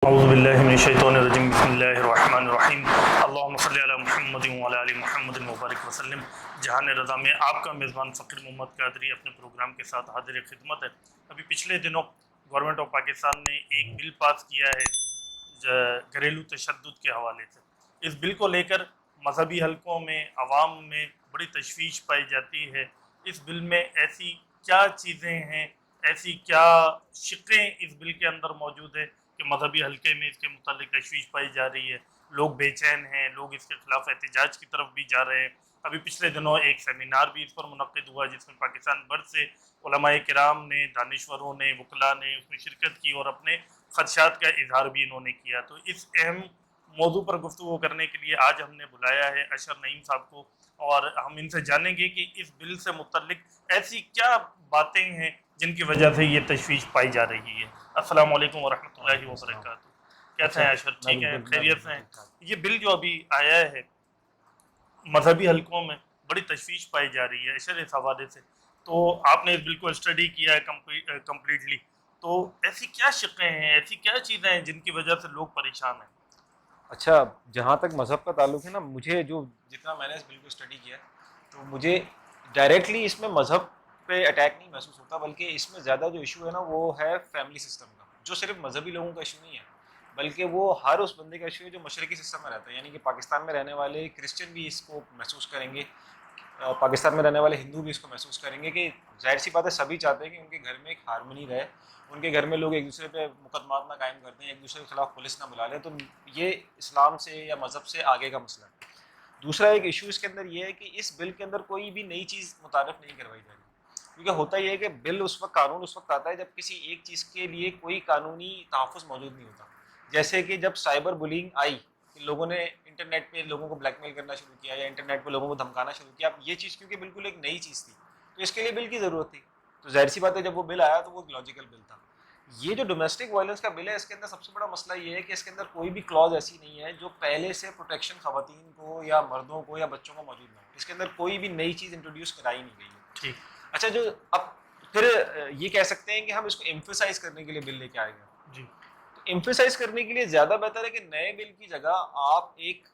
اعوذ باللہ من الشیطان الرجیم بسم اللہ الرحمن الرحیم اللہم صلی علی محمد وعلی آل محمد مبارک وسلم۔ جہان رضا میں آپ کا میزبان فقیر محمد قادری اپنے پروگرام کے ساتھ حاضر خدمت ہے۔ ابھی پچھلے دنوں گورنمنٹ آف پاکستان نے ایک بل پاس کیا ہے گھریلو تشدد کے حوالے سے۔ اس بل کو لے کر مذہبی حلقوں میں عوام میں بڑی تشویش پائی جاتی ہے۔ اس بل میں ایسی کیا چیزیں ہیں، ایسی کیا شقیں اس بل کے اندر موجود ہے کہ مذہبی حلقے میں اس کے متعلق تشویش پائی جا رہی ہے، لوگ بے چین ہیں، لوگ اس کے خلاف احتجاج کی طرف بھی جا رہے ہیں۔ ابھی پچھلے دنوں ایک سیمینار بھی اس پر منعقد ہوا جس میں پاکستان بھر سے علماء کرام نے، دانشوروں نے، وکلاء نے اس میں شرکت کی اور اپنے خدشات کا اظہار بھی انہوں نے کیا۔ تو اس اہم موضوع پر گفتگو کرنے کے لیے آج ہم نے بلایا ہے اشر نعیم صاحب کو، اور ہم ان سے جانیں گے کہ اس بل سے متعلق ایسی کیا باتیں ہیں جن کی وجہ سے یہ تشویش پائی جا رہی ہے۔ السلام علیکم ورحمۃ اللہ وبرکاتہ۔ کیسے ہیں اشر؟ ٹھیک ہیں، خیریت سے ہیں؟ یہ بل جو ابھی آیا ہے مذہبی حلقوں میں بڑی تشویش پائی جا رہی ہے اشر اس حوالے سے، تو آپ نے اس بل کو اسٹڈی کیا ہے کمپلیٹلی، تو ایسی کیا شقیں ہیں، ایسی کیا چیزیں ہیں جن کی وجہ سے لوگ پریشان ہیں؟ اچھا، جہاں تک مذہب کا تعلق ہے نا، مجھے جتنا میں نے اس بل کو اسٹڈی کیا تو مجھے ڈائریکٹلی اس میں مذہب پہ اٹیک نہیں محسوس ہوتا، بلکہ اس میں زیادہ جو ایشو ہے نا وہ ہے فیملی سسٹم کا، جو صرف مذہبی لوگوں کا ایشو نہیں ہے بلکہ وہ ہر اس بندے کا ایشو ہے جو مشرقی سسٹم میں رہتا ہے۔ یعنی کہ پاکستان میں رہنے والے کرسچن بھی اس کو محسوس کریں گے، پاکستان میں رہنے والے ہندو بھی اس کو محسوس کریں گے کہ ظاہر سی بات ہے سبھی چاہتے ہیں کہ ان کے گھر میں ایک ہارمونی رہے، ان کے گھر میں لوگ ایک دوسرے پہ مقدمات نہ قائم کرتے ہیں، ایک دوسرے کے خلاف پولیس نہ بلا لیں۔ تو یہ اسلام سے یا مذہب سے آگے کا مسئلہ ہے۔ دوسرا ایک ایشو اس کے اندر یہ ہے کہ اس بل کے اندر کوئی بھی نئی چیز متعارف نہیں کروائی جا رہی، کیونکہ ہوتا یہ ہے کہ بل قانون اس وقت آتا ہے جب کسی ایک چیز کے لیے کوئی قانونی تحفظ موجود نہیں ہوتا۔ جیسے کہ جب سائبر بلینگ آئی، لوگوں نے انٹرنیٹ پہ لوگوں کو بلیک میل کرنا شروع کیا یا انٹرنیٹ پہ لوگوں کو دھمکانا شروع کیا، اب یہ چیز کیونکہ بالکل ایک نئی چیز تھی تو اس کے لیے بل کی ضرورت تھی، تو ظاہر سی بات ہے جب وہ بل آیا تو وہ ایک لاجیکل بل تھا۔ یہ جو ڈومیسٹک وائلنس کا بل ہے، اس کے اندر سب سے بڑا مسئلہ یہ ہے کہ اس کے اندر کوئی بھی کلوز ایسی نہیں ہے جو پہلے سے پروٹیکشن خواتین کو یا مردوں کو یا بچوں کو موجود نہ ہو۔ اس کے اندر کوئی بھی نئی چیز انٹروڈیوس کرائی نہیں گئی ہے۔ ٹھیک۔ اچھا، جو اب پھر یہ کہہ سکتے ہیں کہ ہم اس کو ایمفیسائز کرنے کے لیے بل لے کے آئے گئے۔ جی ایمفیسائز کرنے کے لیے زیادہ بہتر ہے کہ نئے بل کی جگہ آپ ایک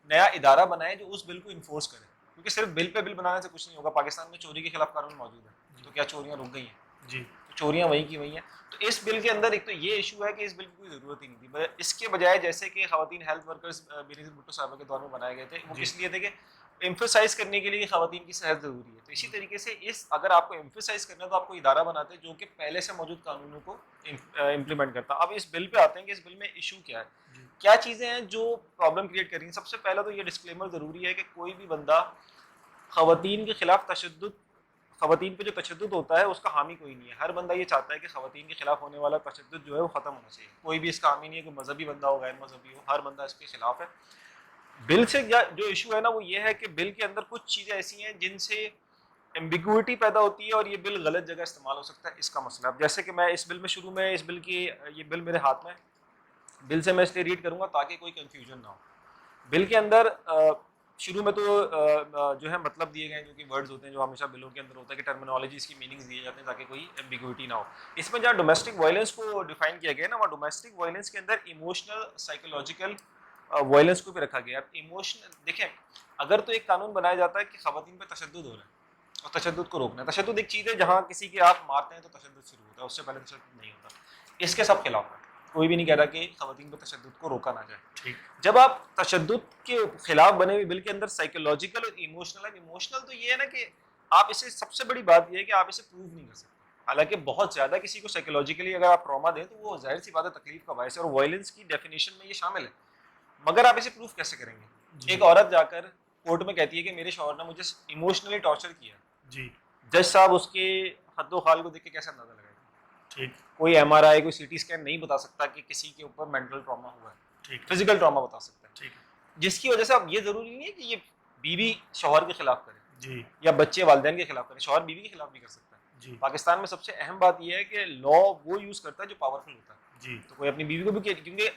نیا ادارہ بنائیں جو اس بل کو انفورس کرے، کیونکہ صرف بل پہ بل بنانے سے کچھ نہیں ہوگا۔ پاکستان میں چوری کے خلاف قانون موجود ہے، تو کیا چوریاں رک گئی ہیں؟ جی تو چوریاں وہیں کی وہیں ہیں۔ تو اس بل کے اندر ایک تو یہ ایشو ہے کہ اس بل کی کوئی ضرورت ہی نہیں تھی، اس کے بجائے جیسے کہ خواتین ہیلتھ ورکرز بینظیر بھٹو صاحبہ کے دور میں بنائے گئے تھے، وہ کس لیے تھے کہ ایمفیسائز کرنے کے لیے کہ خواتین کی صحت ضروری ہے۔ تو اسی طریقے سے اگر آپ کو ایمفیسائز کرنا ہے تو آپ کو ادارہ بناتے ہیں جو کہ پہلے سے موجود قانونوں کو امپلیمنٹ کرتا۔ اب اس بل پہ آتے ہیں کہ اس بل میں ایشو کیا ہے، کیا چیزیں ہیں جو پرابلم کریٹ کر رہی ہیں۔ سب سے پہلا تو یہ ڈسکلیمر ضروری ہے کہ کوئی بھی بندہ خواتین کے خلاف خواتین پہ جو تشدد ہوتا ہے اس کا حامی کوئی نہیں ہے۔ ہر بندہ یہ چاہتا ہے کہ خواتین کے خلاف ہونے والا تشدد جو ہے وہ ختم ہونا چاہیے۔ کوئی بھی اس کا حامی نہیں ہے، کوئی مذہبی بندہ ہو غیر مذہبی ہو، ہر بندہ اس کے خلاف ہے۔ بل سے جو ایشو ہے نا وہ یہ ہے کہ بل کے اندر کچھ چیزیں ایسی ہیں جن سے ایمبیگوٹی پیدا ہوتی ہے اور یہ بل غلط جگہ استعمال ہو سکتا ہے، اس کا مسئلہ۔ اب جیسے کہ میں اس بل میں شروع میں اس بل کی یہ بل میرے ہاتھ میں ہے، بل سے میں اس لیے ریڈ کروں گا تاکہ کوئی کنفیوژن نہ ہو۔ بل کے اندر شروع میں تو جو ہے مطلب دیے گئے ہیں جو کہ ورڈز ہوتے ہیں جو ہمیشہ بلوں کے اندر ہوتا ہے کہ ٹرمینالوجیز کی میننگز دیے جاتے ہیں تاکہ کوئی ایمبیگوٹی نہ ہو۔ اس میں جہاں ڈومیسٹک وائلنس کو ڈیفائن کیا گیا ہے نا، وہ ڈومیسٹک وائلنس کے اندر ایموشنل سائیکولوجیکل وائلنس کو بھی رکھا گیا ہے۔ ایموشنل دیکھیں، اگر تو ایک قانون بنایا جاتا ہے کہ خواتین پہ تشدد ہو رہا ہے اور تشدد کو روکنا ہے۔ تشدد ایک چیز ہے جہاں کسی کے آپ مارتے ہیں تو تشدد شروع ہوتا ہے، اس سے پہلے تشدد نہیں ہوتا۔ اس کے سب خلاف ہے، کوئی بھی نہیں کہہ رہا کہ خواتین پہ تشدد کو روکا نہ جائے۔ جب آپ تشدد کے خلاف بنے ہوئے بل کے اندر سائیکولوجیکل اور ایموشنل تو یہ ہے نا کہ آپ اسے سب سے بڑی بات یہ ہے کہ آپ اسے پروو نہیں کر سکتے۔ حالانکہ بہت زیادہ کسی کو سائیکولوجیکلی اگر آپ ٹراما دیں تو وہ ظاہر سی بات ہے تکلیف کا باعث ہے، اور وائلنس کی ڈیفینیشن میں یہ شامل ہے، مگر آپ اسے پروف کیسے کریں گے؟ ایک عورت جا کر کورٹ میں کہتی ہے کہ میرے شوہر نے مجھے ایموشنلی ٹارچر کیا، جج صاحب اس کے حد و خال کو دیکھ کے کیسے اندازہ لگائے گا؟ کوئی ایم آر آئی، کوئی سی ٹی اسکین نہیں بتا سکتا کہ کسی کے اوپر مینٹل ٹراما ہوا ہے، فزیکل ٹراما بتا سکتا ہے، جس کی وجہ سے اب یہ ضروری نہیں ہے کہ یہ بیوی شوہر کے خلاف کرے یا بچے والدین کے خلاف کرے، شوہر بیوی کے خلاف بھی کر سکتا ہے۔ پاکستان میں سب سے اہم بات یہ ہے کہ لا وہ یوز کرتا ہے جو پاورفل ہوتا ہے، تو کوئی اپنی بیوی کو بھی کیونکہ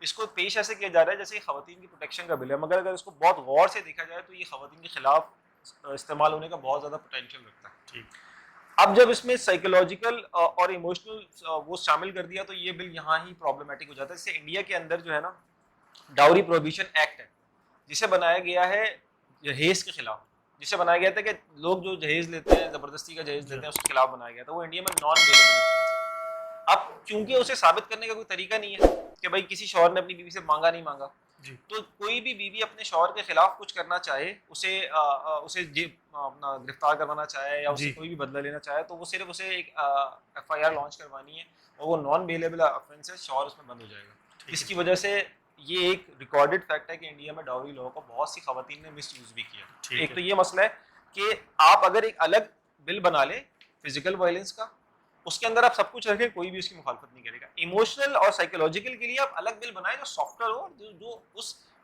اس کو پیش ایسے کیا جا رہا ہے جیسے خواتین کی پروٹیکشن کا بل ہے، مگر اگر اس کو بہت غور سے دیکھا جائے تو یہ خواتین کے خلاف استعمال ہونے کا بہت زیادہ پوٹینشیل رکھتا ہے۔ اب جب اس میں سائیکولوجیکل اور ایموشنل وہ شامل کر دیا تو یہ بل یہاں ہی پرابلمٹک ہو جاتا ہے. جیسے انڈیا کے اندر جو ہے نا ڈاوری پروہیبیشن ایکٹ ہے جسے بنایا گیا ہے جہیز کے خلاف, جسے بنایا گیا تھا کہ لوگ جو جہیز لیتے ہیں, زبردستی کا جہیز لیتے ہیں, اس کے خلاف بنایا گیا تھا. وہ انڈیا میں نان اویلیبل ہے. اب کیونکہ اسے ثابت کرنے کا کوئی طریقہ نہیں ہے کہ بھائی کسی شوہر نے اپنی بیوی سے مانگا نہیں مانگا, تو کوئی بھی بیوی اپنے شوہر کے خلاف کچھ کرنا چاہے, اسے اپنا گرفتار کروانا چاہے یا اسے کوئی بھی بدلہ لینا چاہے, تو وہ صرف اسے ایک ایف آئی آر لانچ کروانی ہے اور وہ نان بیلیبل آفینس ہے, شوہر اس میں بند ہو جائے گا. اس کی وجہ سے یہ ایک ریکارڈڈ فیکٹ ہے کہ انڈیا میں ڈاوری لاء کو بہت سی خواتین نے مس یوز بھی کیا. ایک تو یہ مسئلہ ہے کہ آپ اگر ایک الگ بل بنا لیں فزیکل وائلنس کا, اس کے اندر آپ سب کچھ رکھیں, کوئی بھی اس کی مخالفت نہیں کرے گا. ایموشنل اور سائیکولوجیکل کے لیے آپ الگ بل بنائیں جو سافٹ ہو, جو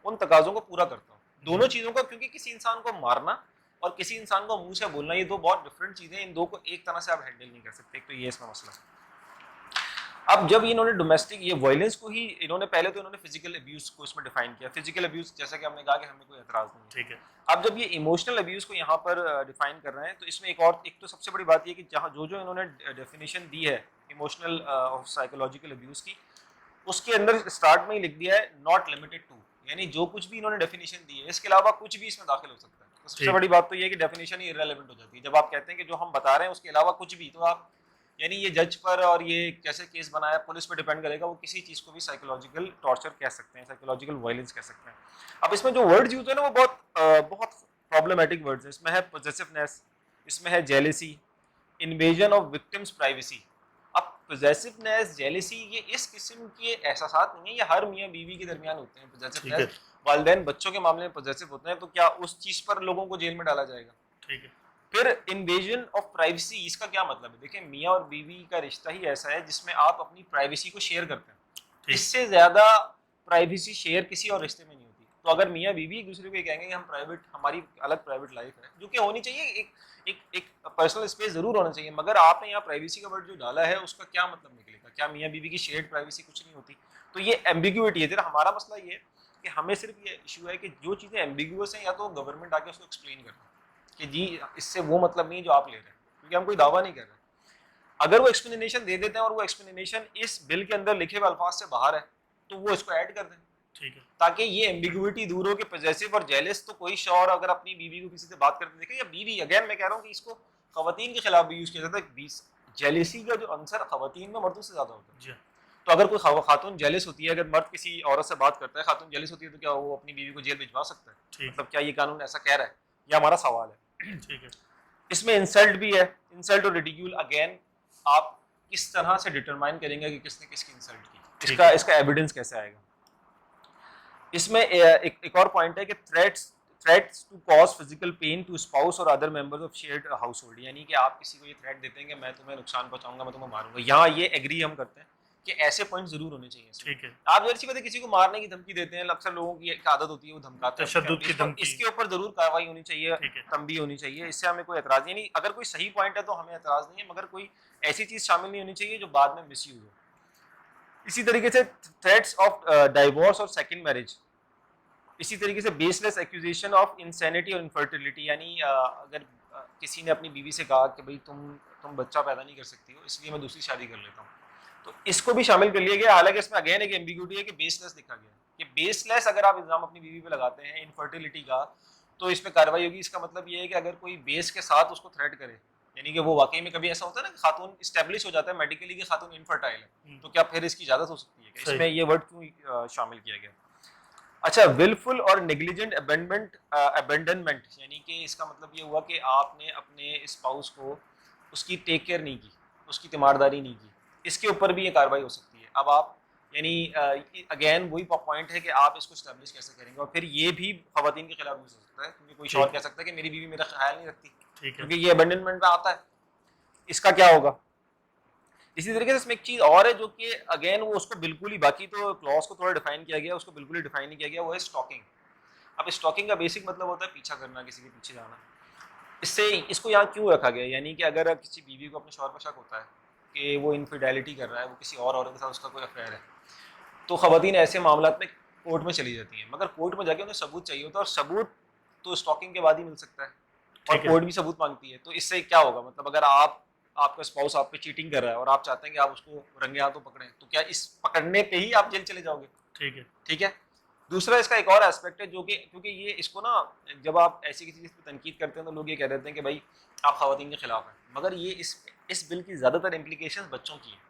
ان تقاضوں کو پورا کرتا ہو. دونوں چیزوں کو, کیونکہ کسی انسان کو مارنا اور کسی انسان کو منہ سے بولنا یہ دو بہت ڈفرینٹ چیزیں ہیں, ان دو کو ایک طرح سے آپ ہینڈل نہیں کر سکتے. ایک تو یہ اس میں مسئلہ ہے. اب جب انہوں نے ڈومیسٹک یہ وائلنس کو ہی انہوں نے پہلے تو انہوں نے فزیکل ابیوز کو اس میں ڈیفائن کیا. فزیکل ابیوز جیسا کہ ہم نے کہا کہ ہمیں کوئی اعتراض نہیں, ٹھیک ہے. اب جب یہ ایموشنل ابیوز کو یہاں پر ڈیفائن کر رہے ہیں تو اس میں ایک تو سب سے بڑی بات یہ کہ جہاں جو انہوں نے ڈیفینیشن دی ہے ایموشنل اور سائیکولوجیکل ابیوز کی, اس کے اندر اسٹارٹ میں ہی لکھ دیا ہے ناٹ لمیٹڈ ٹو, یعنی جو کچھ بھی انہوں نے ڈیفینیشن دی ہے اس کے علاوہ کچھ بھی اس میں داخل ہو سکتا ہے. تو سب سے بڑی بات تو یہ ہے کہ ڈیفینیشن ہی irrelevant ہو جاتی ہے. جب آپ کہتے ہیں کہ جو ہم بتا رہے ہیں اس کے علاوہ کچھ بھی, تو آپ یعنی یہ جج پر اور یہ کیسے کیس بنایا پولیس پہ ڈیپینڈ کرے گا, وہ کسی چیز کو بھی سائیکولوجیکل ٹارچر کہہ سکتے ہیں, سائیکولوجیکل وائلنس کہہ سکتے ہیں. اب اس میں جو ورڈز یوز ہے نا وہ بہت پرابلمٹک ورڈز ہیں. اس میں ہے پوزیسونیس, اس میں ہے jealousy, invasion of victims privacy. اب پوزیسونیس, جیلیسی یہ اس قسم کے احساسات نہیں ہیں, یہ ہر میاں بیوی کے درمیان ہوتے ہیں. پوزیسونیس والدین بچوں کے معاملے میں پوزیسو ہوتے ہیں, تو کیا اس چیز پر لوگوں کو جیل میں ڈالا جائے گا؟ ٹھیک ہے. پھر انویژن آف پرائیویسی, اس کا کیا مطلب ہے؟ دیکھیں میاں اور بیوی کا رشتہ ہی ایسا ہے جس میں آپ اپنی پرائیویسی کو شیئر کرتے ہیں. اس سے زیادہ پرائیویسی شیئر کسی اور رشتے میں نہیں ہوتی. تو اگر میاں بیوی ایک دوسرے کو یہ کہیں گے کہ ہم پرائیویٹ, ہماری الگ پرائیویٹ لائف ہے, جو کہ ہونی چاہیے, ایک پرسنل اسپیس ضرور ہونا چاہیے, مگر آپ نے یہاں پرائیویسی کا ورڈ جو ڈالا ہے اس کا کیا مطلب نکلے گا؟ کیا میاں بیوی کی شیئرڈ پرائیویسی کچھ نہیں ہوتی؟ تو یہ ایمبیگوٹی ہے. ہمارا مسئلہ یہ ہے کہ ہمیں صرف یہ ایشو ہے کہ جو چیزیں ایمبیگوس ہیں یا تو گورنمنٹ آ کے اس کو ایکسپلین کرنا کہ جی اس سے وہ مطلب نہیں جو آپ لے رہے ہیں, کیونکہ ہم کوئی دعویٰ نہیں کر رہے. اگر وہ ایکسپلینیشن دے دیتے ہیں اور وہ ایکسپلینیشن اس بل کے اندر لکھے ہوئے الفاظ سے باہر ہے تو وہ اس کو ایڈ کر دیں, ٹھیک ہے, تاکہ یہ ایمبیگوٹی دور ہو کہ پوزیسو اور جیلس. تو کوئی شوہر اگر اپنی بیوی کو کسی سے بات کرتے دیکھیں, یا بیوی, اگین میں کہہ رہا ہوں کہ اس کو خواتین کے خلاف بھی یوز کیا جاتا ہے. جیلسی کا جو عنصر خواتین میں مردوں سے زیادہ ہوتا ہے. تو اگر کوئی خاتون جیلس ہوتی ہے, اگر مرد کسی عورت سے بات کرتا ہے, خاتون جیلس ہوتی ہے, تو کیا وہ اپنی بیوی کو جیل بھجوا سکتا ہے؟ مطلب کیا یہ قانون ایسا کہہ رہا ہے؟ یہ ہمارا سوال ہے. ٹھیک ہے. اس میں انسلٹ بھی ہے, انسلٹ اور ریڈیکیول. اگین آپ کس طرح سے ڈٹرمائن کریں گے کہ کس نے کس کی انسلٹ کی, اس کا ایویڈنس کیسے آئے گا؟ اس میں ایک اور پوائنٹ ہے کہ threats to cause physical pain to spouse or other members of shared household, یعنی کہ آپ کسی کو یہ تھریٹ دیتے ہیں کہ میں تمہیں نقصان پہنچاؤں گا, میں تمہیں ماروں گا. یہاں یہ ایگری ہم کرتے ہیں کہ ایسے پوائنٹ ضرور ہونے چاہیے. ٹھیک ہے. آپ جیسی بات کسی کو مارنے کی دھمکی دیتے ہیں, اکثر لوگوں کی ایک عادت ہوتی ہے وہ دھمکاتے ہیں, تشدد کی دھمکی, اس کے اوپر ضرور کارروائی ہونی چاہیے, تنبیہ ہونی چاہیے. اس سے ہمیں کوئی اعتراض نہیں. اگر کوئی صحیح پوائنٹ ہے تو ہمیں اعتراض نہیں ہے, مگر کوئی ایسی چیز شامل نہیں ہونی چاہیے جو بعد میں مس یوز ہو. اسی طریقے سے تھریٹس آف ڈائیورس اور سیکنڈ میرج. اسی طریقے سے بیس لیس ایکوزیشن آف انسینٹی اور انفرٹیلٹی, یعنی اگر کسی نے اپنی بیوی سے کہا کہ بھائی تم بچہ پیدا نہیں کر سکتی ہو, اس لیے میں دوسری شادی کر لیتا ہوں, تو اس کو بھی شامل کر لیا گیا. حالانکہ اس میں اگین ایک ایمبیگوٹی ہے کہ بیس لیس لکھا گیا ہے کہ بیس لیس اگر آپ الزام اپنی بیوی پہ لگاتے ہیں انفرٹیلٹی کا تو اس پہ کارروائی ہوگی. اس کا مطلب یہ ہے کہ اگر کوئی بیس کے ساتھ اس کو تھریٹ کرے, یعنی کہ وہ واقعی میں کبھی ایسا ہوتا ہے نا کہ خاتون اسٹیبلش ہو جاتا ہے میڈیکلی کہ خاتون انفرٹائل ہے, تو کیا پھر اس کی اجازت ہو سکتی ہے کہ اس میں یہ ورڈ کیوں شامل کیا گیا؟ اچھا, ولفل اور نیگلیجنٹ ابینڈنمنٹ, یعنی کہ اس کا مطلب یہ ہوا کہ آپ نے اپنے اسپاؤس کو اس کی ٹیک کیئر نہیں کی, اس کی تیمارداری نہیں کی, اس کے اوپر بھی یہ کارروائی ہو سکتی ہے. اب آپ یعنی اگین وہی پوائنٹ ہے کہ آپ اس کو اسٹیبلش کیسے کریں گے, اور پھر یہ بھی خواتین کے خلاف یوز ہو سکتا ہے, کیونکہ کوئی شوہر کہہ سکتا ہے کہ میری بیوی میرا خیال نہیں رکھتی, کیونکہ یہ ابینڈنمنٹ میں آتا ہے. اس کا کیا ہوگا؟ اسی طریقے سے اس میں ایک چیز اور ہے جو کہ اگین وہ اس کو بالکل ہی, باقی تو کلاس کو تھوڑا ڈیفائن کیا گیا, اس کو بالکل ہی ڈیفائن نہیں کیا گیا, وہ ہے اسٹاکنگ. اب اسٹاکنگ کا بیسک مطلب ہوتا ہے پیچھا کرنا, کسی کے پیچھے جانا. اس کو یہاں کیوں رکھا گیا؟ یعنی کہ اگر کسی بیوی کو اپنے شوہر پر شک ہوتا ہے کہ وہ انفیڈیلٹی کر رہا ہے, وہ کسی اور عورت کے ساتھ اس کا کوئی افیئر ہے, تو خواتین ایسے معاملات میں کورٹ میں چلی جاتی ہیں, مگر کورٹ میں جا کے انہیں ثبوت چاہیے ہوتا ہے, اور ثبوت تو اسٹاکنگ کے بعد ہی مل سکتا ہے, اور کورٹ بھی ثبوت مانگتی ہے. تو اس سے کیا ہوگا؟ مطلب اگر آپ آپ کا اسپاؤس آپ پہ چیٹنگ کر رہا ہے اور آپ چاہتے ہیں کہ آپ اس کو رنگے ہاتھوں پکڑیں, تو کیا اس پکڑنے پہ ہی آپ جیل چلے جاؤ گے؟ ٹھیک ہے. دوسرا اس کا ایک اور ایسپیکٹ ہے جو کہ کیونکہ یہ اس کو نا جب آپ ایسی کسی چیز پہ تنقید کرتے ہیں تو لوگ یہ کہہ دیتے ہیں کہ بھائی آپ خواتین کے خلاف ہیں, مگر یہ اس بل کی زیادہ تر امپلیکیشن بچوں کی ہیں.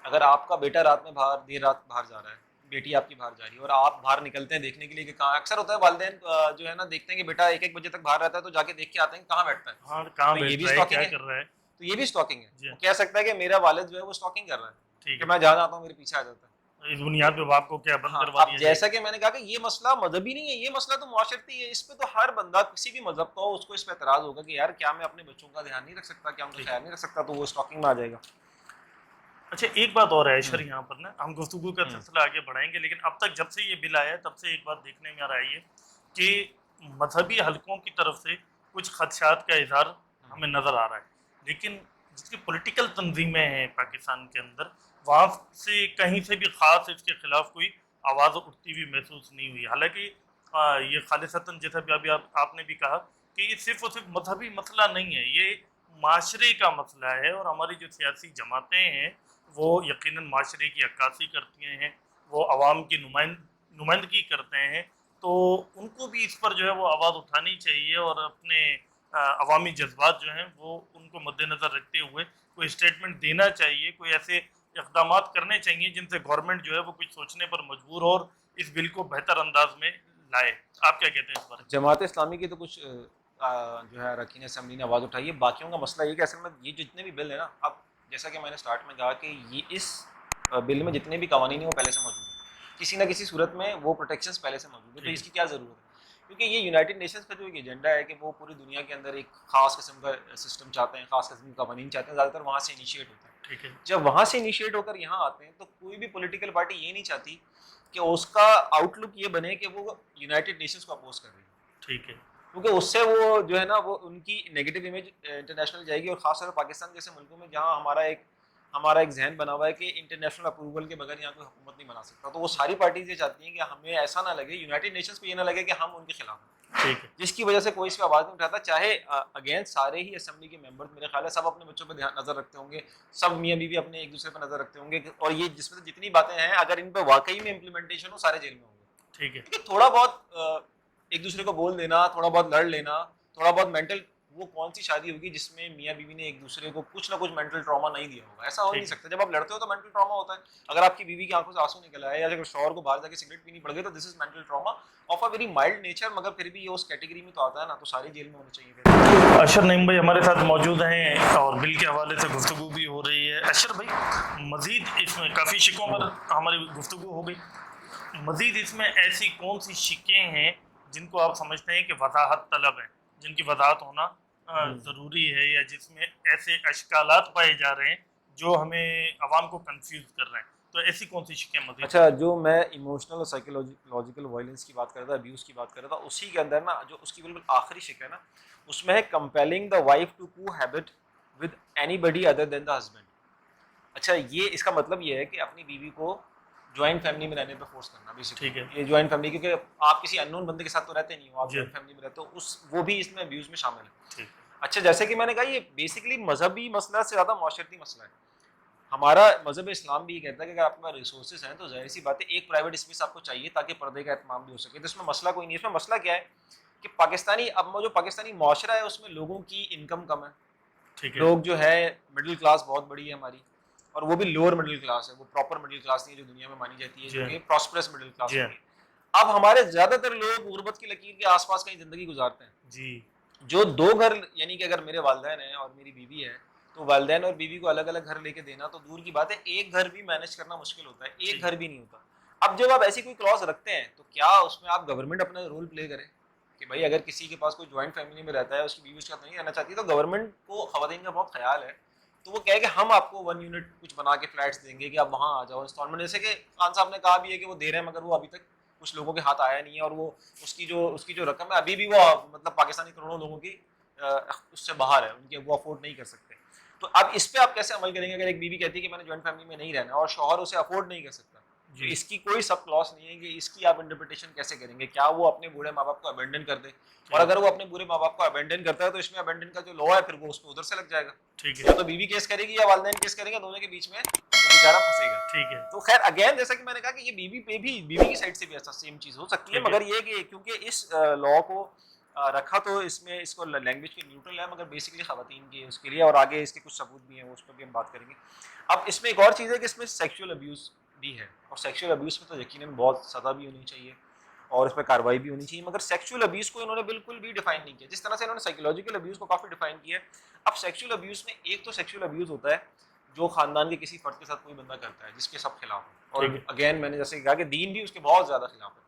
اگر آپ کا بیٹا رات میں دیر رات باہر جا رہا ہے, بیٹی آپ کی باہر جا رہی ہے, اور آپ باہر نکلتے ہیں دیکھنے کے لیے کہ کہاں, اکثر ہوتا ہے والدین جو ہے نا دیکھتے ہیں کہ بیٹا 1 بجے تک باہر رہتا ہے تو جا کے دیکھ کے آتے ہیں کہاں بیٹھتا ہے, تو یہ بھی اسٹاکنگ ہے. تو یہ بھی اسٹاکنگ ہے. وہ کہہ سکتا ہے کہ میرا والد جو ہے وہ اسٹاکنگ کر رہا ہے کہ میں جہاں جاتا ہوں میرے پیچھے آ جاتا ہے. اس بنیاد پہ باپ کو کیا بند کروا دیا. جیسا کہ میں نے کہا کہ یہ مسئلہ مذہبی نہیں ہے, یہ مسئلہ تو معاشرتی ہے. اس پہ تو ہر بندہ کسی بھی مذہب کا ہو اس کو اس پہ اعتراض ہوگا کہ یار کیا میں اپنے بچوں کا دھیان نہیں رکھ سکتا, کیا ان کا خیال نہیں رکھ سکتا, تو وہ اسٹاکنگ میں آ جائے گا. اچھا ایک بات اور ہے عائشہ یہاں پر نا, ہم گفتگو کا سلسلہ آگے بڑھائیں گے, لیکن اب تک جب سے یہ بل آیا تب سے ایک بات دیکھنے میں آ رہا ہے کہ مذہبی حلقوں کی طرف سے کچھ خدشات کا اظہار ہمیں نظر آ رہا ہے, لیکن جس کی پولیٹیکل تنظیمیں ہیں پاکستان کے اندر وہاں سے کہیں سے بھی خاص اس کے خلاف کوئی آواز اٹھتی ہوئی محسوس نہیں ہوئی. حالانکہ یہ خالصتاً جیسا بھی ابھی آپ نے بھی کہا کہ یہ صرف اور صرف مذہبی مسئلہ نہیں ہے, یہ معاشرے کا مسئلہ ہے, اور ہماری جو سیاسی جماعتیں ہیں وہ یقیناً معاشرے کی عکاسی کرتی ہیں, وہ عوام کی نمائندگی کرتے ہیں, تو ان کو بھی اس پر جو ہے وہ آواز اٹھانی چاہیے اور اپنے عوامی جذبات جو ہیں وہ ان کو مد نظر رکھتے ہوئے کوئی اسٹیٹمنٹ دینا چاہیے, کوئی ایسے اقدامات کرنے چاہیے جن سے گورنمنٹ جو ہے وہ کچھ سوچنے پر مجبور ہو اور اس بل کو بہتر انداز میں لائے. آپ کیا کہتے ہیں اس بارے میں؟ جماعت اسلامی کی تو کچھ جو ہے رکین اسمبلی نے آواز اٹھائی ہے. باقیوں کا مسئلہ یہ کہ اصل میں یہ جتنے بھی بل ہیں نا, اب جیسا کہ میں نے اسٹارٹ میں کہا کہ یہ اس بل میں جتنے بھی قوانین ہیں وہ پہلے سے موجود ہیں, کسی نہ کسی صورت میں وہ پروٹیکشنز پہلے سے موجود ہیں, تو اس کی کیا ضرورت ہے؟ کیونکہ یہ یونائٹڈ نیشنز کا جو ایک ایجنڈا ہے کہ وہ پوری دنیا کے اندر ایک خاص قسم کا سسٹم چاہتے ہیں, خاص قسم کے قوانین چاہتے ہیں, زیادہ تر وہاں سے انیشیٹ ہوتا ہے. جب وہاں سے انیشیٹ ہو کر یہاں آتے ہیں تو کوئی بھی پولیٹیکل پارٹی یہ نہیں چاہتی کہ اس کا آؤٹ لک یہ بنے کہ وہ یونائٹڈ نیشنز کو اپوز کر رہی ہے. ٹھیک ہے, کیونکہ اس سے وہ جو ہے نا وہ ان کی نیگیٹو امیج انٹرنیشنل جائے گی, اور خاص طور پر پاکستان جیسے ملکوں میں جہاں ہمارا ایک ذہن بنا ہوا ہے کہ انٹرنیشنل اپروول کے بغیر یہاں کوئی حکومت نہیں بنا سکتا, تو وہ ساری پارٹیز یہ چاہتی ہیں کہ ہمیں ایسا نہ لگے, یونائٹڈ نیشنز کو یہ نہ لگے کہ ہم ان کے خلاف ہیں. جس کی وجہ سے کوئی اس پہ آواز نہیں اٹھاتا, چاہے اگین سارے ہی اسمبلی کے ممبر میرے خیال ہے سب اپنے بچوں پہ نظر رکھتے ہوں گے, سب میاں بیوی اپنے ایک دوسرے پہ نظر رکھتے ہوں گے, اور یہ جس میں جتنی باتیں ہیں اگر ان پہ واقعی میں امپلیمنٹیشن ہو سارے جیل میں ہوں گے. ٹھیک ہے, کیونکہ تھوڑا بہت ایک دوسرے کو بول دینا, تھوڑا بہت لڑ لینا, تھوڑا بہت مینٹل, وہ کون سی شادی ہوگی جس میں میاں بیوی نے ایک دوسرے کو کچھ نہ کچھ مینٹل ٹراما نہیں دیا ہوگا؟ ایسا ہو نہیں سکتا. جب آپ لڑتے ہو تو مینٹل ٹراما ہوتا ہے. اگر آپ کی بیوی کی آنکھوں سے آنسو نکل آئے یا اگر شوہر کو باہر جا کے سگریٹ پینی پڑ گئی تو this is mental trauma of a very mild nature, مگر پھر بھی یہ اس کیٹیگری میں تو آتا ہے نا, تو سارے جیل میں ہونے چاہیے. اشر نعیم بھائی ہمارے ساتھ موجود ہیں اور بل کے حوالے سے گفتگو بھی ہو رہی ہے. اشر بھائی مزید اس میں کافی شکوں پر ہماری گفتگو ہو گئی, مزید اس میں ایسی کون سی شکیں ہیں جن کو آپ سمجھتے ہیں کہ وضاحت طلب ہیں, جن کی وضاحت ہونا ضروری ہے, یا جس میں ایسے اشکالات پائے جا رہے ہیں جو ہمیں عوام کو کنفیوز کر رہے ہیں, تو ایسی کون سی شکیں مزید؟ اچھا, جو میں ایموشنل اور سائیکولوجیکل وائلنس کی بات کر رہا تھا, ابیوز کی بات کر رہا تھا, اسی کے اندر نا جو اس کی بالکل آخری شک ہے نا, اس میں ہے compelling the wife to cohabit with anybody other than the husband. اچھا, یہ اس کا مطلب یہ ہے کہ اپنی بیوی کو جوائنٹ فیملی میں رہنے پہ فورس کرنا. بیسیکلی یہ جوائنٹ فیملی, کیونکہ آپ کسی ان نون بندے کے ساتھ تو رہتے نہیں ہو, آپ جوائنٹ فیملی میں رہتے ہو, وہ بھی اس میں ابیوز میں شامل ہے. اچھا, جیسے کہ میں نے کہا یہ بیسیکلی مذہبی مسئلہ سے زیادہ معاشرتی مسئلہ ہے. ہمارا مذہب اسلام بھی یہ کہتا ہے کہ اگر آپ کے پاس ریسورسز ہیں تو ظاہر سی بات ہے ایک پرائیویٹ اسپیس آپ کو چاہیے تاکہ پردے کا اہتمام بھی ہو سکے. تو اس میں مسئلہ کوئی نہیں. اس میں مسئلہ کیا ہے کہ پاکستانی معاشرہ ہے اس میں لوگوں کی انکم کم ہے. لوگ جو ہے مڈل کلاس بہت بڑی ہے ہماری, اور وہ بھی لوور مڈل کلاس ہے, وہ پراپر مڈل کلاس نہیں ہے جو دنیا میں مانی جاتی ہے, جو کہ پراسپرس مڈل کلاس ہے. اب ہمارے زیادہ تر لوگ غربت کی لکیر کے آس پاس کہیں زندگی گزارتے ہیں. جی, جو 2 گھر, یعنی کہ اگر میرے والدین ہیں اور میری بیوی ہے تو والدین اور بیوی کو الگ الگ گھر لے کے دینا تو دور کی بات ہے, ایک گھر بھی مینیج کرنا مشکل ہوتا ہے, ایک گھر بھی نہیں ہوتا. اب جب آپ ایسی کوئی کلاس رکھتے ہیں تو کیا اس میں آپ گورنمنٹ اپنا رول پلے کریں کہ بھائی اگر کسی کے پاس کوئی جوائنٹ فیملی میں رہتا ہے, اس کی بیوی اس کے ساتھ نہیں رہنا چاہتی, تو گورنمنٹ کو خواتین کا بہت خیال ہے, تو وہ کہے کہ ہم آپ کو 1 یونٹ کچھ بنا کے فلیٹس دیں گے کہ آپ وہاں آ جاؤ انسٹالمنٹ. جیسے کہ خان صاحب نے کہا بھی ہے کہ وہ دے رہے ہیں, مگر وہ ابھی تک کچھ لوگوں کے ہاتھ آیا نہیں ہے, اور وہ اس کی جو رقم ہے ابھی بھی وہ مطلب پاکستانی کروڑوں لوگوں کی اس سے باہر ہے, ان کے وہ افورڈ نہیں کر سکتے. تو اب اس پہ آپ کیسے عمل کریں گے اگر ایک بیوی کہتی ہے کہ میں نے جوائنٹ فیملی میں نہیں رہنا اور شوہر اسے افورڈ نہیں کر سکتا؟ تو اس کی کوئی سب کلاس نہیں ہے کہ اس کی آپ انٹرپریٹیشن کیسے کریں گے. کیا وہ اپنے بوڑھے ماں باپ کو ابینڈن کر دے, اور اگر وہ اپنے بوڑھے ماں باپ کو ابینڈن کرتا ہے تو اس میں ابینڈن کا جو لا ہے پھر وہ اس پہ ادھر سے لگ جائے گا. یا تو بیوی کیس کرے گی یا والدین کیس کریں گے, دونوں کے بیچ میں وہ بیچارہ پھنسے گا. ٹھیک ہے. تو خیر اگین جیسا کہ میں نے کہا کہ یہ بیوی پہ بھی, بیوی کی سائڈ سے بھی ایسا سیم چیز ہو سکتی ہے, مگر یہ کہ کیونکہ اس لا کو رکھا تو اس میں اس کو لینگویج کے نیوٹرل ہے, مگر بیسکلی خواتین کی اس کے لیے, اور آگے اس کے کچھ ثبوت بھی ہیں, اس پہ بھی ہم بات کریں گے. اب اس میں ایک اور چیز ہے کہ اس میں سیکشول ابیوز بھی ہے, اور سیکشول ابیوز میں تو یقیناً بہت سزا بھی ہونی چاہیے اور اس پہ کارروائی بھی ہونی چاہیے, مگر سیکشول ابیوز کو انہوں نے بالکل بھی ڈیفائن نہیں کیا, جس طرح سے انہوں نے سائیکولوجیکل ابیوز کو کافی ڈیفائن کیا ہے. اب سیکشول ابیوز میں ایک تو سیکشول ابیوز ہوتا ہے جو خاندان کے کسی فرد کے ساتھ کوئی بندہ کرتا ہے جس کے سب خلاف ہے, اور اگین میں نے جیسے کہا کہ دین بھی اس کے بہت زیادہ خلاف ہے.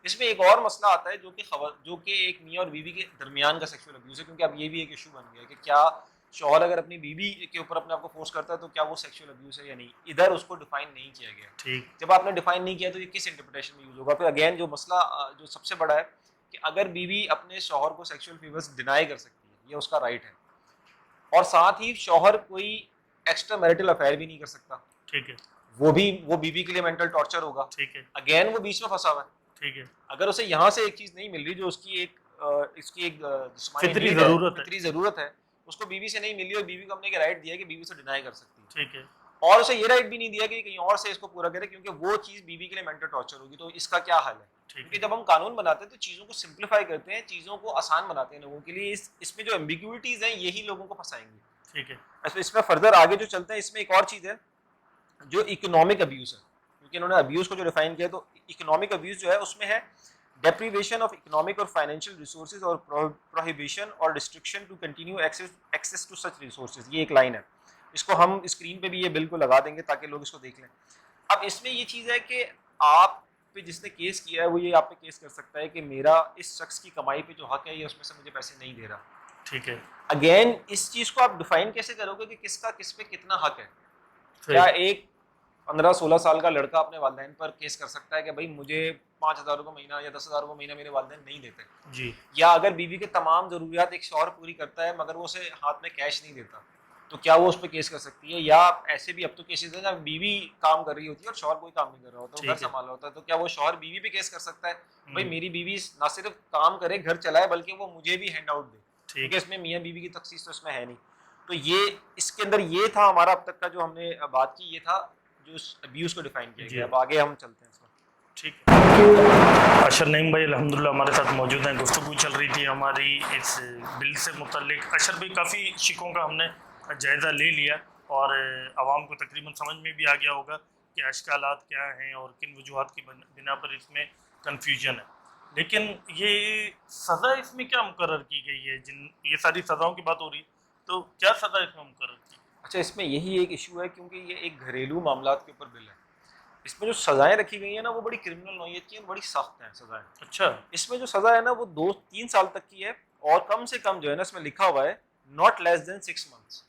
اس میں ایک اور مسئلہ آتا ہے جو کہ ایک میاں اور بیوی کے درمیان کا سیکشول ابیوز ہے, کیونکہ اب یہ بھی ایک ایشو بن گیا ہے کہ کیا شوہر اگر اپنی بیوی کے اوپر اپنے آپ کو فورس کرتا ہے تو کیا وہ سیکشول ابیوز ہے یا نہیں. ادھر اس کو ڈیفائن نہیں کیا گیا. جب آپ نے ڈیفائن نہیں کیا تو یہ کس انٹرپریٹیشن میں یوز ہوگا. پھر اگین جو مسئلہ جو سب سے بڑا ہے کہ اگر بیوی اپنے شوہر کو سیکشول فیورز ڈینائی کر سکتی ہے, یہ اس کا رائٹ ہے, اور ساتھ ہی شوہر کوئی ایکسٹرا میرٹل افیئر بھی نہیں کر سکتا, ٹھیک ہے, وہ بیوی کے لیے مینٹل ٹارچر ہوگا. ٹھیک ہے, اگین وہ بیچ میں پھنسا ہوا ہے. ٹھیک ہے, اگر اسے یہاں سے ایک چیز نہیں مل رہی جو اس کی ایک جسمانی فطری ضرورت ہے, اس کو بیوی سے نہیں ملی, اور بیوی کو ہم نے ایک رائٹ دیا کہ بیوی سے ڈینائی کر سکتی ہے, ٹھیک ہے, اور اسے یہ رائٹ بھی نہیں دیا کہ کہیں اور سے اس کو پورا کرے, کیونکہ وہ چیز بیوی کے لیے مینٹل ٹارچر ہوگی. تو اس کا کیا حل ہے؟ کیونکہ جب ہم قانون بناتے ہیں تو چیزوں کو سمپلیفائی کرتے ہیں, چیزوں کو آسان بناتے ہیں لوگوں کے لیے. اس میں جو ایمبیگوٹیز ہیں یہی لوگوں کو پھنسائیں گی. ٹھیک ہے. اس میں فردر آگے جو چلتے ہیں اس میں ایک اور چیز ہے جو اکنامک ابیوز ہے, کیونکہ انہوں نے ابیوز کو جو ڈیفائن کیا, تو اکنامک ابیوز جو ہے اس میں ہے deprivation of economic or financial resources or prohibition or restriction to continue access to such resources. یہ ایک لائن ہے, اس کو ہم اسکرین پہ بھی یہ بالکل لگا دیں گے تاکہ لوگ اس کو دیکھ لیں. اب اس میں یہ چیز ہے کہ آپ پہ جس نے کیس کیا ہے وہ یہ آپ پہ کیس کر سکتا ہے کہ میرا اس شخص کی کمائی پہ جو حق ہے یہ اس میں سے مجھے پیسے نہیں دے رہا. ٹھیک ہے. اگین اس چیز کو آپ ڈیفائن کیسے کرو گے کہ کس کا کس پہ کتنا حق ہے؟ کیا ایک 15-16 سال کا لڑکا اپنے والدین پر کیس کر سکتا ہے کہ بھائی مجھے 5,000 روپے مہینہ یا 10,000 روپے مہینہ میرے والدین نہیں دیتے جی, یا اگر بیوی کے تمام ضروریات ایک شوہر پوری کرتا ہے مگر وہ اسے ہاتھ میں کیش نہیں دیتا تو کیا وہ اس پہ کیس کر سکتی ہے؟ یا ایسے بھی اب تو کیسز ہیں جب بیوی کام کر رہی ہوتی ہے اور شوہر کوئی کام نہیں کر رہا ہوتا, وہ گھر سنبھال رہا ہوتا ہے, تو کیا وہ شوہر بیوی پہ کیس کر سکتا ہے بھائی میری بیوی نہ صرف کام کرے گھر چلائے بلکہ وہ مجھے بھی ہینڈ آؤٹ دے, کیونکہ اس میں میاں بیوی کی تخصیص تو اس میں ہے نہیں. تو یہ اس کے اندر یہ تھا ہمارا اب تک کا جو ہم نے بات کی, یہ تھا جو ابیوز کو ڈیفائن کیا گیا. اب آگے ہم چلتے ہیں اس وقت. ٹھیک ہے. اشر نعیم بھائی الحمدللہ ہمارے ساتھ موجود ہیں. گفتگو چل رہی تھی ہماری اس بل سے متعلق. اشر بھائی کافی شکوں کا ہم نے جائزہ لے لیا اور عوام کو تقریباً سمجھ میں بھی آ گیا ہوگا کہ اشکالات کیا ہیں اور کن وجوہات کی بنا پر اس میں کنفیوژن ہے. لیکن یہ سزا اس میں کیا مقرر کی گئی ہے؟ یہ ساری سزاؤں کی بات ہو رہی ہے تو کیا سزا اس میں مقرر کی؟ اچھا, اس میں یہی ایک ایشو ہے کیونکہ یہ ایک گھریلو معاملات کے اوپر بل ہے. اس میں جو سزائیں رکھی گئی ہیں نا وہ بڑی کرمنل نوعیت کی ہیں, بڑی سخت ہیں سزائیں. اچھا. اس میں جو سزا ہے نا وہ 2-3 سال تک کی ہے, اور کم سے کم جو ہے نا اس میں لکھا ہوا ہے not less than 6 months,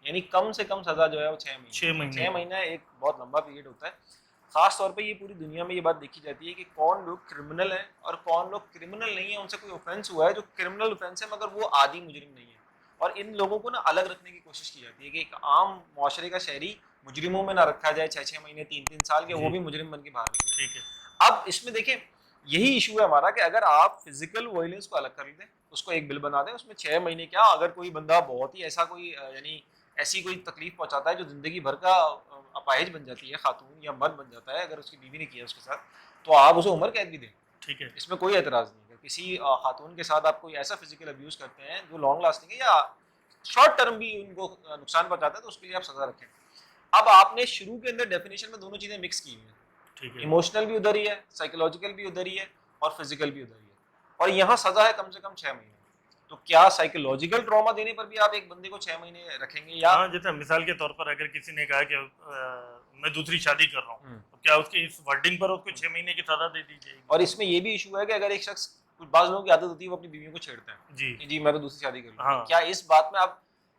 یعنی کم سے کم سزا جو ہے وہ 6 مہینے. 6 مہینہ ایک بہت لمبا پیریڈ ہوتا ہے. خاص طور پہ یہ پوری دنیا میں یہ بات دیکھی جاتی ہے کہ کون لوگ کرمنل ہیں اور کون لوگ کرمنل نہیں ہیں. ان سے کوئی اوفینس ہوا ہے جو کرمنل اوفینس ہے مگر وہ عادی مجرم نہیں ہے, اور ان لوگوں کو نا الگ رکھنے کی کوشش کی جاتی ہے کہ ایک عام معاشرے کا شہری مجرموں میں نہ رکھا جائے 6 مہینے 3 سال کے, وہ بھی مجرم بن کے باہر نکلے. ٹھیک ہے. اب اس میں دیکھیں یہی ایشو ہے ہمارا کہ اگر آپ فزیکل وائلنس کو الگ کر دیں, اس کو ایک بل بنا دیں, اس میں 6 مہینے کیا, اگر کوئی بندہ بہت ہی ایسا کوئی یعنی ایسی کوئی تکلیف پہنچاتا ہے جو زندگی بھر کا اپاہج بن جاتی ہے, خاتون یا مرد بن جاتا ہے اگر اس کی بیوی نے کیا اس کے ساتھ, تو آپ اسے عمر قید بھی دیں. ٹھیک ہے. اس میں کوئی اعتراض نہیں ہے. کسی خاتون کے ساتھ آپ کوئی ایسا فزیکل ابیوز کرتے ہیں جو لانگ لاسٹنگ ہے یا شارٹ ٹرم بھی ان کو نقصان پہنچاتا ہے تو اس کے لیے آپ سزا رکھیں. اب آپ نے شروع کے اندر ڈیفینیشن میں دونوں چیزیں مکس کی ہوئی ہیں. ٹھیک ہے. ایموشنل بھی ادھر ہی ہے, سائیکولوجیکل بھی ادھر ہی ہے, اور فزیکل بھی ادھر ہی ہے, اور یہاں سزا ہے کم سے کم 6 مہینے. تو کیا سائیکولوجیکل ٹراما دینے پر بھی آپ ایک بندے کو 6 مہینے رکھیں گے؟ یا جیسے مثال کے طور پر اگر کسی نے کہا کہ میں دوسری شادی کر رہا ہوں تو کیا اس کی اس ورڈنگ پر اس کو 6 مہینے کی سزا دے دی جائے گی؟ اور اس میں یہ بھی ایشو ہے کہ اگر ایک شخص, بعض لوگوں کی عادت ہوتی ہے وہ اپنی بیویوں کو چھیڑتے ہیں جی میں تو دوسری شادی کر لوں, کیا اس بات میں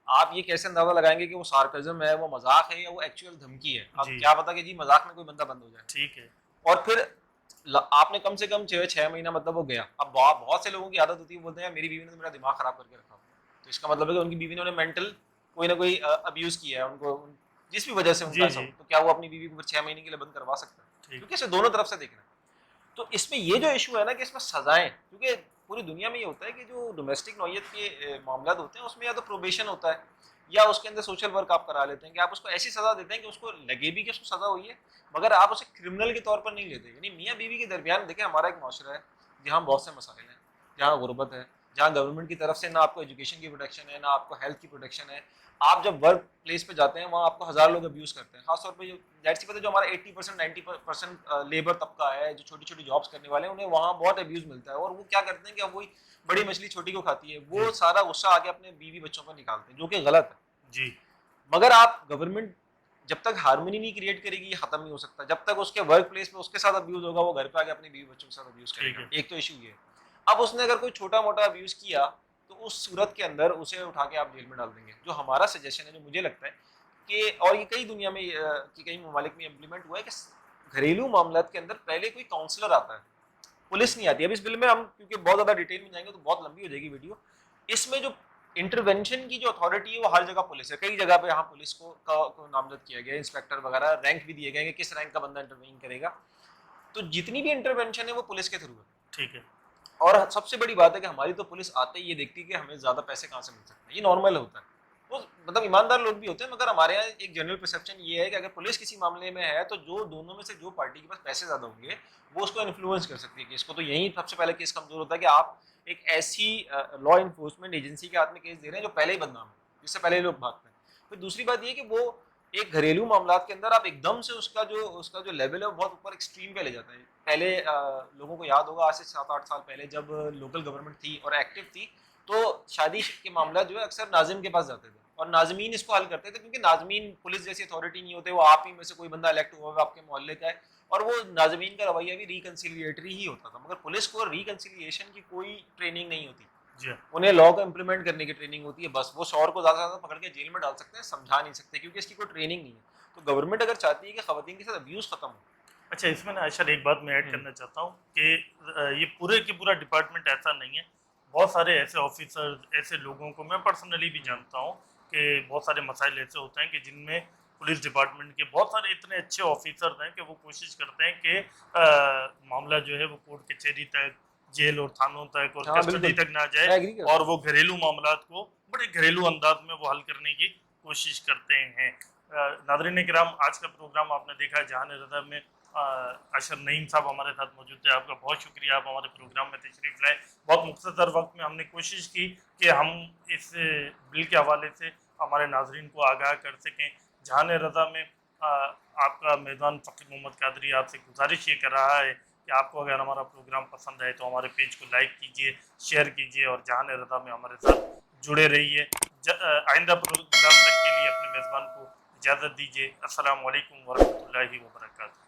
آپ یہ کیسے اندازہ لگائیں گے کہ وہ سارکزم ہے, وہ مذاق ہے, یا وہ ایکچوئل دھمکی ہے؟ اب کیا پتا کہ جی مذاق میں کوئی بندہ بند ہو جائے. ٹھیک ہے. اور پھر آپ نے کم سے کم 6 مہینہ مطلب وہ گیا. اب بہت سے لوگوں کی عادت ہوتی ہے, بولتے ہیں میری بیوی نے میرا دماغ خراب کر کے رکھا, تو اس کا مطلب ہے کہ ان کی بیوی نے انہیں مینٹل کوئی نہ کوئی ابیوز کیا ہے ان کو, جس بھی وجہ سے ان کا, تو کیا وہ اپنی بیوی کو 6 مہینے کے لیے بند کروا سکتا ہے؟ کیونکہ اسے دونوں طرف سے دیکھنا ہے. تو اس میں یہ جو ایشو ہے نا کہ اس میں سزائیں, کیونکہ پوری دنیا میں یہ ہوتا ہے کہ جو ڈومیسٹک نوعیت کے معاملات ہوتے ہیں اس میں یا تو پروبیشن ہوتا ہے یا اس کے اندر سوشل ورک آپ کرا لیتے ہیں کہ آپ اس کو ایسی سزا دیتے ہیں کہ اس کو لگے بھی کہ اس کو سزا ہوئی ہے, مگر آپ اسے کرمنل کے طور پر نہیں لیتے. یعنی میاں بیوی کے درمیان دیکھیں ہمارا ایک معاشرہ ہے جہاں بہت سے مسائل ہیں, جہاں غربت ہے, جہاں گورنمنٹ کی طرف سے نہ آپ کو ایجوکیشن کی پروٹیکشن ہے, نہ آپ کو ہیلتھ کی پروٹیکشن ہے. آپ جب ورک پلیس پہ جاتے ہیں وہاں آپ کو ہزار لوگ ابیوز کرتے ہیں, خاص طور پہ جو ہمارا 80% 90% لیبر طبقہ ہے جو چھوٹی چھوٹی جابس کرنے والے ہیں, انہیں وہاں بہت ابیوز ملتا ہے. اور وہ کیا کرتے ہیں کہ اب وہی بڑی مچھلی چھوٹی کو کھاتی ہے, وہ سارا غصہ آ کے اپنے بیوی بچوں پر نکالتے ہیں, جو کہ غلط ہے. جی مگر آپ گورنمنٹ جب تک ہارمونی نہیں کریٹ کرے گی یہ ختم نہیں ہو سکتا. جب تک اس کے ورک پلیس میں اس کے ساتھ ابیوز ہوگا وہ گھر پہ آ کے اپنی بیوی بچوں کے ساتھ ابیوز کرے گا. ایک تو ایشو یہ ہے. اب اس نے اگر کوئی چھوٹا موٹا ابیوز کیا تو اس صورت کے اندر اسے اٹھا کے آپ جیل میں ڈال دیں گے. جو ہمارا سجیشن ہے, جو مجھے لگتا ہے کہ, اور یہ کئی دنیا میں کئی ممالک میں امپلیمنٹ ہوا ہے کہ گھریلو معاملات کے اندر پہلے کوئی کاؤنسلر آتا ہے, پولیس نہیں آتی. اب اس بل میں ہم کیونکہ بہت زیادہ ڈیٹیل میں جائیں گے تو بہت لمبی ہو جائے گی ویڈیو. اس میں جو انٹرونشن کی جو اتھارٹی ہے وہ ہر جگہ پولیس ہے. کئی جگہ پہ یہاں پولیس کو نامزد کیا گیا ہے, انسپیکٹر وغیرہ رینک بھی دیے گئے ہیں کہ کس رینک کا بندہ انٹروین کرے گا. تو جتنی بھی انٹرونشن ہے وہ پولیس کے تھرو ہے. ٹھیک ہے. اور سب سے بڑی بات ہے کہ ہماری تو پولیس آتے ہی یہ دیکھتی ہے کہ ہمیں زیادہ پیسے کہاں سے مل سکتے ہیں. یہ نارمل ہوتا ہے, وہ مطلب ایماندار لوگ بھی ہوتے ہیں, مگر ہمارے یہاں ایک جنرل پرسیپشن یہ ہے کہ اگر پولیس کسی معاملے میں ہے تو جو دونوں میں سے جو پارٹی کے پاس پیسے زیادہ ہوں گے وہ اس کو انفلوئنس کر سکتی ہے کیس کو. تو یہی سب سے پہلے کیس کمزور ہوتا ہے کہ آپ ایک ایسی لا انفورسمنٹ ایجنسی کے ہاتھ میں کیس دے رہے ہیں جو پہلے ہی بدنام ہے, جس سے پہلے ہی لوگ بھاگتے ہیں. پھر دوسری بات یہ کہ وہ ایک گھریلو معاملات کے اندر آپ ایک دم سے اس کا جو لیول ہے وہ بہت اوپر ایکسٹریم پہ لے جاتے ہیں. پہلے لوگوں کو یاد ہوگا آج سے 7-8 سال پہلے جب لوکل گورنمنٹ تھی اور ایکٹیو تھی تو شادی کے معاملات جو ہے اکثر ناظم کے پاس جاتے تھے اور ناظمین اس کو حل کرتے تھے, کیونکہ ناظمین پولیس جیسی اتھارٹی نہیں ہوتے, وہ آپ ہی میں سے کوئی بندہ الیکٹ ہوا ہے آپ کے محلے کا ہے, اور وہ ناظمین کا رویہ بھی ریکنسیلیٹری ہی ہوتا تھا. مگر پولیس کو ریکنسیلیشن کی کوئی ٹریننگ نہیں ہوتی, انہیں لا کو امپلیمنٹ کرنے کی ٹریننگ ہوتی ہے بس. وہ شوہر کو زیادہ سے زیادہ پکڑ کے جیل میں ڈال سکتے ہیں, سمجھا نہیں سکتے کیونکہ اس کی کوئی ٹریننگ نہیں ہے. تو گورنمنٹ اگر چاہتی ہے کہ خواتین کے ساتھ ابیوز ختم ہو. اچھا, اس میں نا اشر ایک بات میں ایڈ کرنا چاہتا ہوں کہ یہ پورے کے پورا ڈپارٹمنٹ ایسا نہیں ہے. بہت سارے ایسے آفیسر, ایسے لوگوں کو میں پرسنلی بھی جانتا ہوں کہ بہت سارے مسائل ایسے ہوتے ہیں کہ جن میں پولیس ڈپارٹمنٹ کے بہت سارے اتنے اچھے آفیسر ہیں کہ وہ کوشش کرتے ہیں کہ معاملہ جو ہے وہ کورٹ کچہری تک, جیل اور تھانوں تک اور کسٹڈی تک نہ جائے, اور وہ گھریلو معاملات کو بڑے گھریلو انداز میں وہ حل کرنے کی کوشش کرتے ہیں. ناظرین کرام, آج کا پروگرام آپ نے دیکھا ہے جہان رضا میں اشر نعیم صاحب ہمارے ساتھ موجود تھے. آپ کا بہت شکریہ, آپ ہمارے پروگرام میں تشریف لائے. بہت مختصر وقت میں ہم نے کوشش کی کہ ہم اس بل کے حوالے سے ہمارے ناظرین کو آگاہ کر سکیں. جہان رضا میں آپ کا میزبان فقیر محمد قادری آپ سے گزارش یہ کر رہا ہے کہ آپ کو اگر ہمارا پروگرام پسند آئے تو ہمارے پیج کو لائک کیجیے, شیئر کیجیے اور جہان رضا میں ہمارے ساتھ جڑے رہیے. آئندہ پروگرام تک کے لیے اپنے میزبان کو اجازت دیجیے. السلام علیکم ورحمۃ اللہ وبرکاتہ.